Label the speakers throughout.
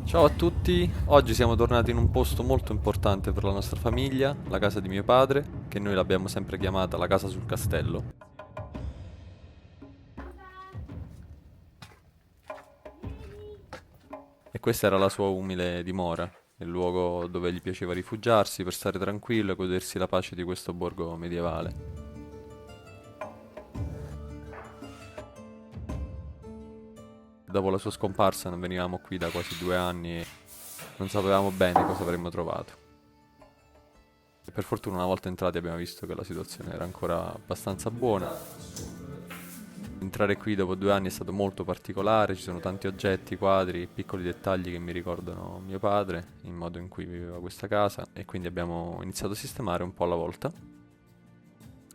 Speaker 1: Ciao a tutti, oggi siamo tornati in un posto molto importante per la nostra famiglia, la casa di mio padre, che noi l'abbiamo sempre chiamata la casa sul castello. E questa era la sua umile dimora, il luogo dove gli piaceva rifugiarsi per stare tranquillo e godersi la pace di questo borgo medievale. Dopo la sua scomparsa non venivamo qui da quasi 2 anni e non sapevamo bene cosa avremmo trovato. E per fortuna una volta entrati abbiamo visto che la situazione era ancora abbastanza buona. Entrare qui dopo 2 anni è stato molto particolare, ci sono tanti oggetti, quadri, piccoli dettagli che mi ricordano mio padre, il modo in cui viveva questa casa e quindi abbiamo iniziato a sistemare un po' alla volta.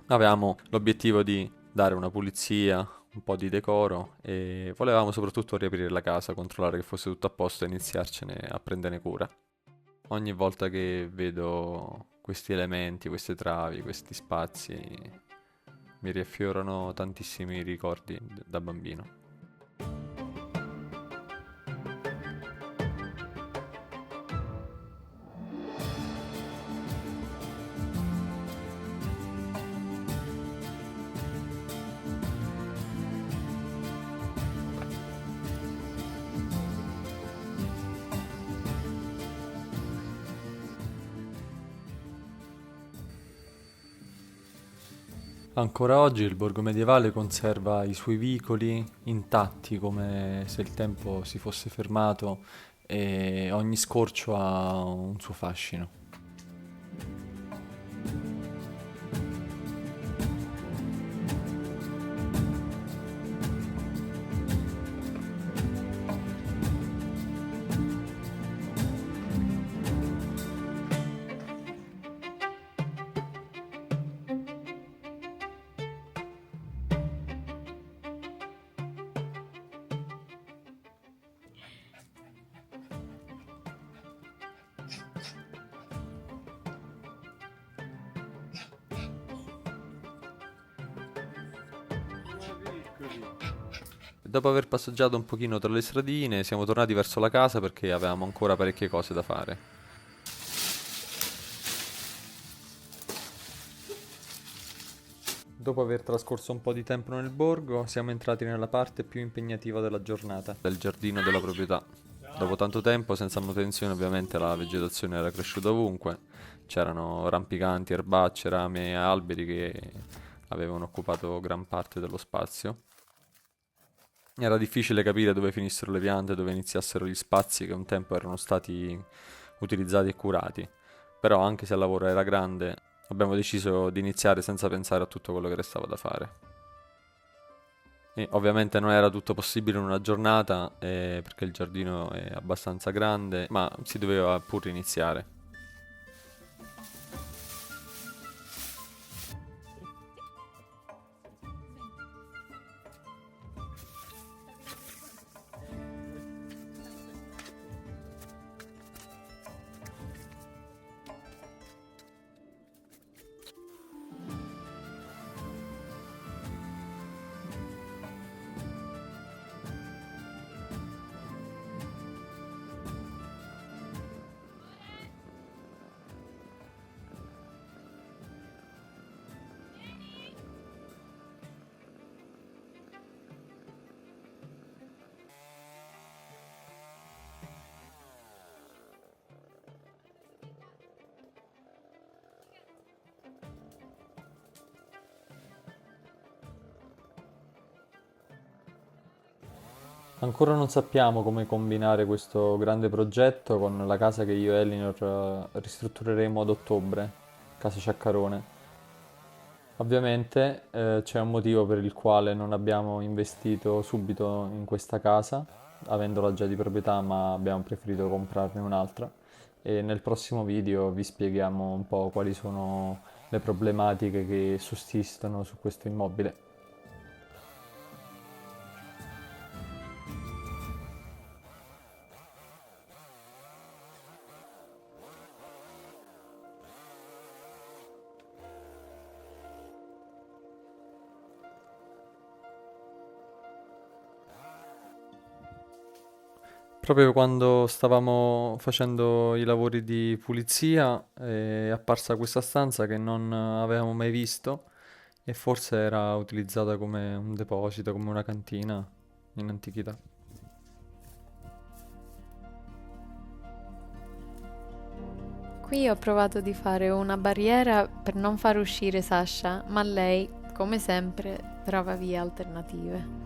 Speaker 1: Avevamo l'obiettivo di dare una pulizia, un po' di decoro e volevamo soprattutto riaprire la casa, controllare che fosse tutto a posto e iniziarcene a prendere cura. Ogni volta che vedo questi elementi, queste travi, questi spazi, mi riaffiorano tantissimi ricordi da bambino. Ancora oggi il borgo medievale conserva i suoi vicoli intatti come se il tempo si fosse fermato e ogni scorcio ha un suo fascino. Dopo aver passeggiato un pochino tra le stradine, siamo tornati verso la casa perché avevamo ancora parecchie cose da fare. Dopo aver trascorso un po' di tempo nel borgo, siamo entrati nella parte più impegnativa della giornata, del giardino della proprietà. Dopo tanto tempo, senza manutenzione, ovviamente la vegetazione era cresciuta ovunque. C'erano rampicanti, erbacce, rame e alberi che avevano occupato gran parte dello spazio. Era difficile capire dove finissero le piante, dove iniziassero gli spazi che un tempo erano stati utilizzati e curati. Però, anche se il lavoro era grande, abbiamo deciso di iniziare senza pensare a tutto quello che restava da fare. E ovviamente non era tutto possibile in una giornata, perché il giardino è abbastanza grande, ma si doveva pur iniziare. Ancora non sappiamo come combinare questo grande progetto con la casa che io e Elinor ristruttureremo ad ottobre, casa Ciaccarone. Ovviamente c'è un motivo per il quale non abbiamo investito subito in questa casa, avendola già di proprietà, ma abbiamo preferito comprarne un'altra. E nel prossimo video vi spieghiamo un po' quali sono le problematiche che sussistono su questo immobile. Proprio quando stavamo facendo i lavori di pulizia è apparsa questa stanza che non avevamo mai visto e forse era utilizzata come un deposito, come una cantina in antichità.
Speaker 2: Qui ho provato di fare una barriera per non far uscire Sasha, ma lei, come sempre, trova vie alternative.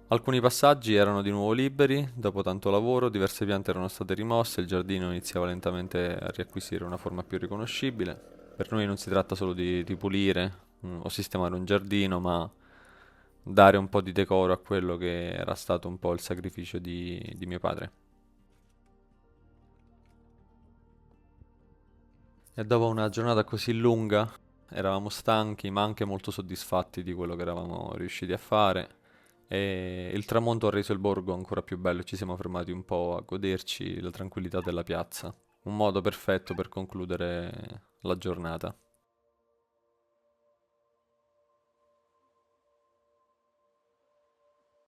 Speaker 1: Alcuni passaggi erano di nuovo liberi, dopo tanto lavoro, diverse piante erano state rimosse, il giardino iniziava lentamente a riacquisire una forma più riconoscibile. Per noi non si tratta solo di ripulire o sistemare un giardino, ma dare un po' di decoro a quello che era stato un po' il sacrificio di mio padre. E dopo una giornata così lunga, eravamo stanchi, ma anche molto soddisfatti di quello che eravamo riusciti a fare. E il tramonto ha reso il borgo ancora più bello e ci siamo fermati un po' a goderci la tranquillità della piazza. Un modo perfetto per concludere la giornata.